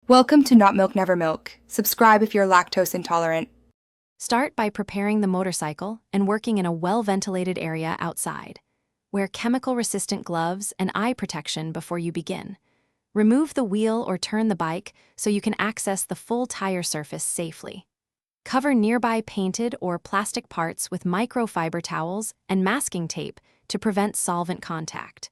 Welcome to Not Milk Never Milk. Subscribe if you're lactose intolerant. Start by preparing the motorcycle and working in a well-ventilated area outside. Wear chemical-resistant gloves and eye protection before you begin. Remove the wheel or turn the bike so you can access the full tire surface safely. Cover nearby painted or plastic parts with microfiber towels and masking tape to prevent solvent contact.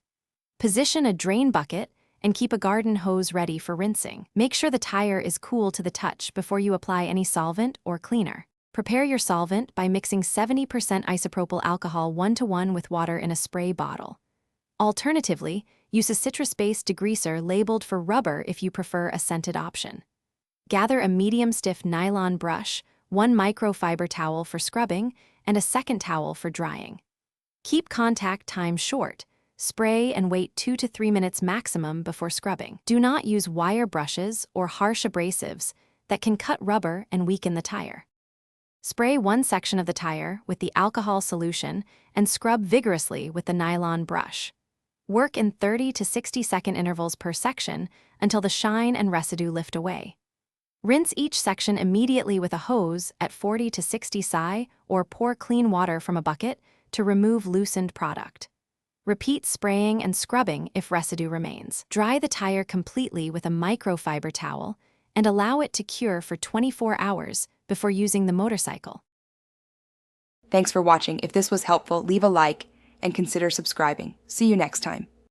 Position a drain bucket and keep a garden hose ready for rinsing. Make sure the tire is cool to the touch before you apply any solvent or cleaner. Prepare your solvent by mixing 70% isopropyl alcohol 1:1 with water in a spray bottle. Alternatively, use a citrus-based degreaser labeled for rubber if you prefer a scented option. Gather a medium-stiff nylon brush, one microfiber towel for scrubbing, and a second towel for drying. Keep contact time short. Spray and wait 2 to 3 minutes maximum before scrubbing. Do not use wire brushes or harsh abrasives that can cut rubber and weaken the tire. Spray one section of the tire with the alcohol solution and scrub vigorously with the nylon brush. Work in 30 to 60-second intervals per section until the shine and residue lift away. Rinse each section immediately with a hose at 40 to 60 psi or pour clean water from a bucket to remove loosened product. Repeat spraying and scrubbing if residue remains. Dry the tire completely with a microfiber towel and allow it to cure for 24 hours before using the motorcycle. Thanks for watching. If this was helpful, leave a like and consider subscribing. See you next time.